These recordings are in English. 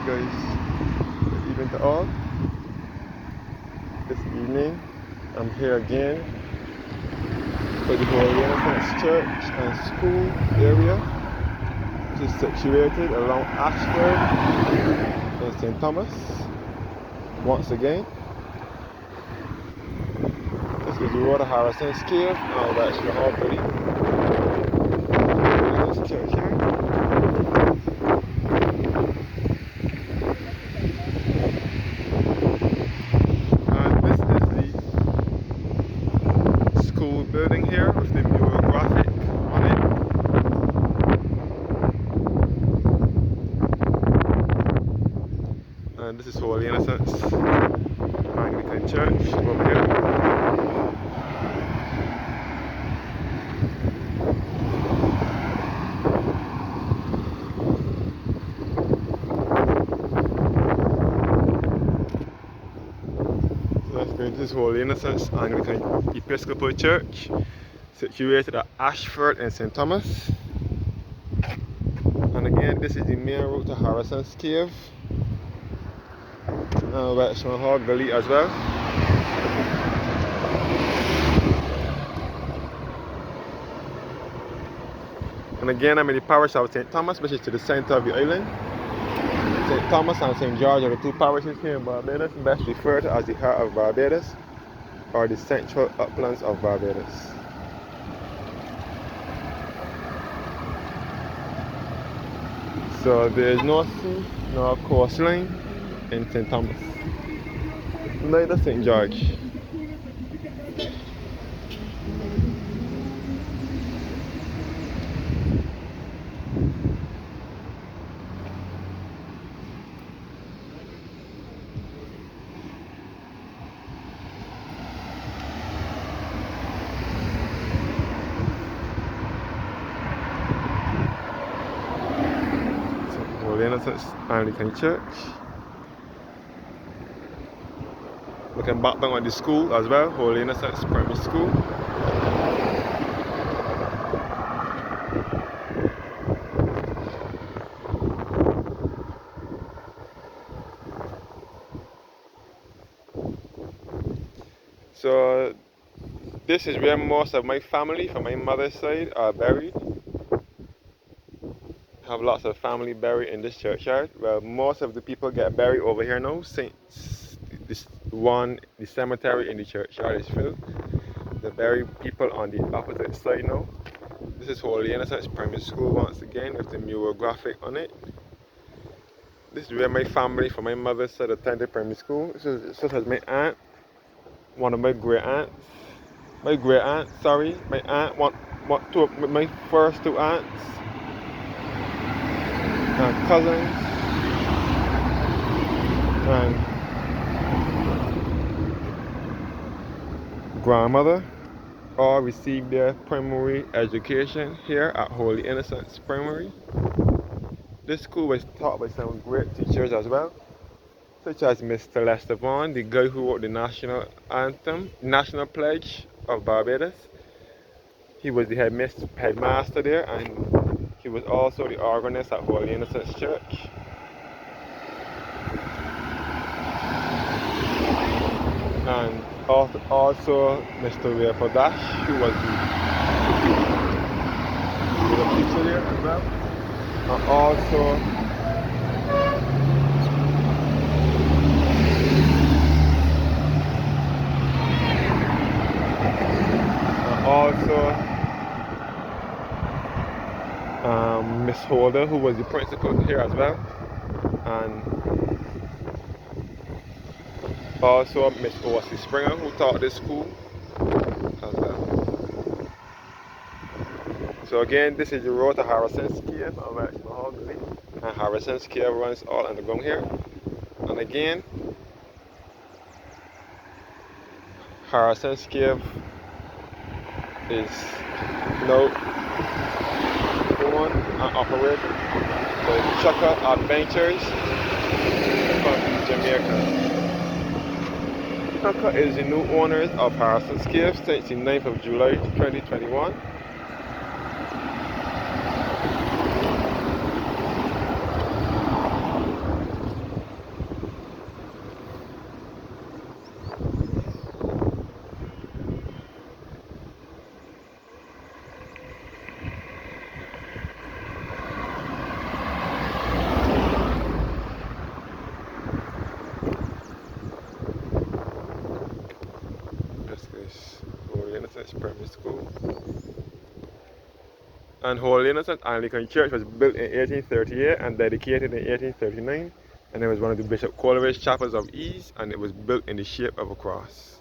guys. Good evening to all. This evening, I'm here again for the Holy Innocents Church and School area, which is situated along Ayshford in St. Thomas. Once again, this is the road to Harrison's Cave and Welchman, Gully. This church here. Building here with the mural graphic on it. And this is Holy Innocents Anglican Church over here. So let's go into this Holy Innocents Anglican Episcopal Church, situated at Ayshford in St. Thomas. And again, this is the main route to Harrison's Cave and Welchman Gully as well. And again, I'm in the parish of St. Thomas, which is to the center of the island. St. Thomas and St. George are the two parishes here in Barbados, best referred to as the heart of Barbados or the central uplands of Barbados. So there is no sea nor coastline in St. Thomas, neither St. George. Holy Innocents Anglican Church. Looking back down at the school as well, Holy Innocents Primary School. So this is where most of my family from my mother's side are buried. I have lots of family buried in this churchyard. Well, most of the people get buried over here now since the cemetery in the churchyard is filled. They bury people on the opposite side now. This is Holy Innocents Primary School once again with the mural graphic on it. This is where my family from my mother's side attended primary school. This is my aunt, one of my great aunts. My aunt, my first two aunts. And cousins and grandmother all received their primary education here at Holy Innocents Primary. This school was taught by some great teachers as well, such as Mr. Lester Vaughan, the guy who wrote the national anthem, national pledge of Barbados. He was the headmaster there, and he was also the organist at Holy Innocents Church. And also Mr. Leopold Dash, who was the teacher there as well. And also Miss Holder, who was the principal here as well, and also Miss O.C. Springer, who taught this school as well. So again, this is the road to Harrison's Cave and Welchman, and Harrison's Cave runs all underground here. And again, Harrison's Cave is now owned and operated by Chaka Adventures from Jamaica. Chaka is the new owners of Harrison's Cave since the 9th of July 2021. Primary School. And Holy Innocents Anglican Church was built in 1838 and dedicated in 1839. And it was one of the Bishop Coleridge chapels of Ease, and it was built in the shape of a cross.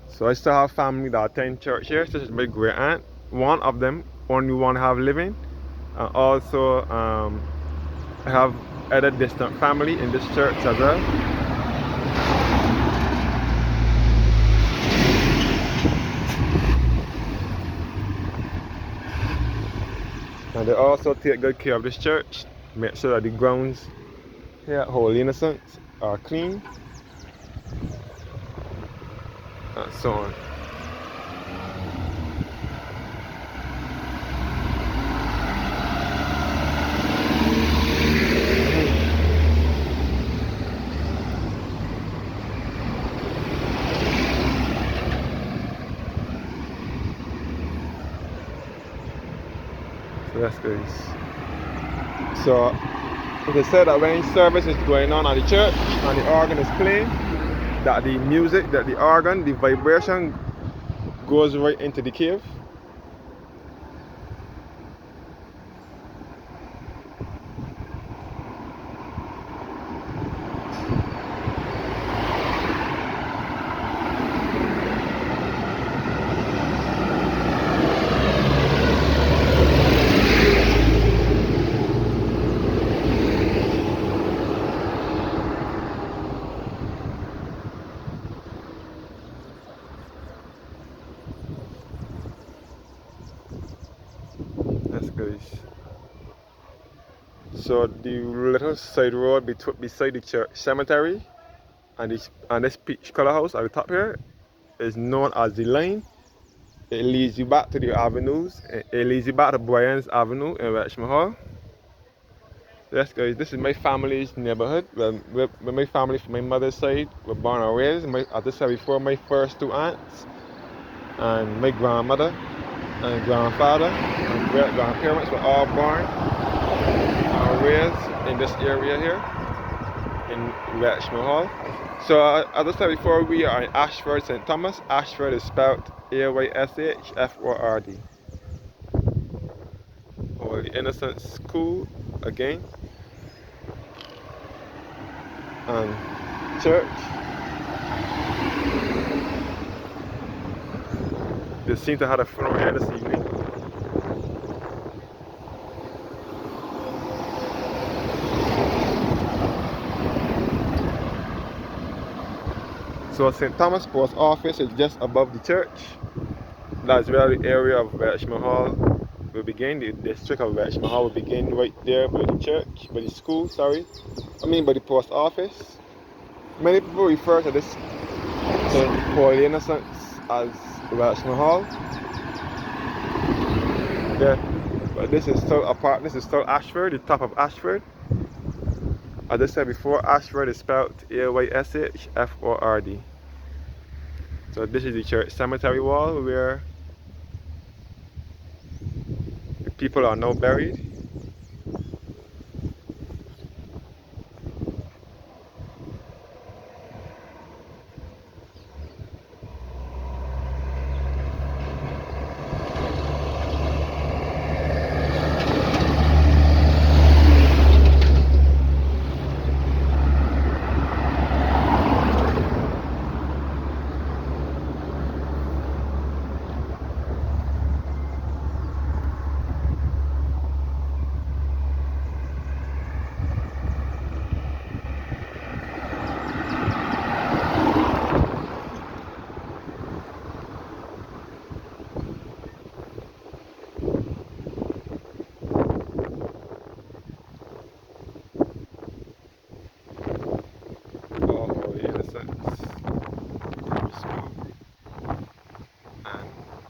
So I still have family that attend church here. This is my great aunt. One of them, only one have living. And also I have other distant family in this church as well. And they also take good care of this church, make sure that the grounds here at Holy Innocents are clean, and so on. So that's good. So it is said that when service is going on at the church and the organ is playing, that the music, that the organ, the vibration goes right into the cave. That's good. So the little side road beside the church cemetery and this peach color house at the top here is known as the line. It leads you back to the avenues. It leads you back to Bryans Avenue in Welchman Hall. Yes, guys, this is my family's neighborhood. My family from my mother's side were born and raised. As I said before, my first two aunts and my grandmother and grandfather and great grandparents were all born and raised in this area here in Welchman Hall. So as I said before, we are in Ayshford, St. Thomas. Ayshford is spelled Ayshford. Or the Innocent School again. And church. They seem to have a funeral here this evening. So St. Thomas Post Office is just above the church. That's where the area of Welchman Hall will begin. The district of Welchman Hall will begin right there by the church, by the school, by the post office. Many people refer to this St. Holy Innocents as Welchman Hall. Yeah, but this is still Ayshford, the top of Ayshford. As I said before, Ayshford is spelled Ayshford. So this is the church cemetery wall where the people are now buried.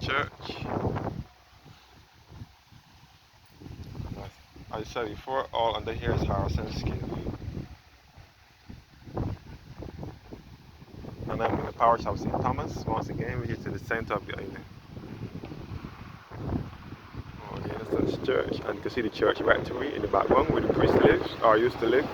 Church. As I said before, all under here is Harrison's Cave. And I'm in the parish of St. Thomas, once again, which is to the center of the island. Oh, yeah, that's the church. And you can see the church rectory in the background where the priest lives, or used to live.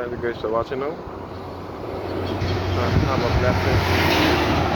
Thank you guys for watching now. Have a blessing.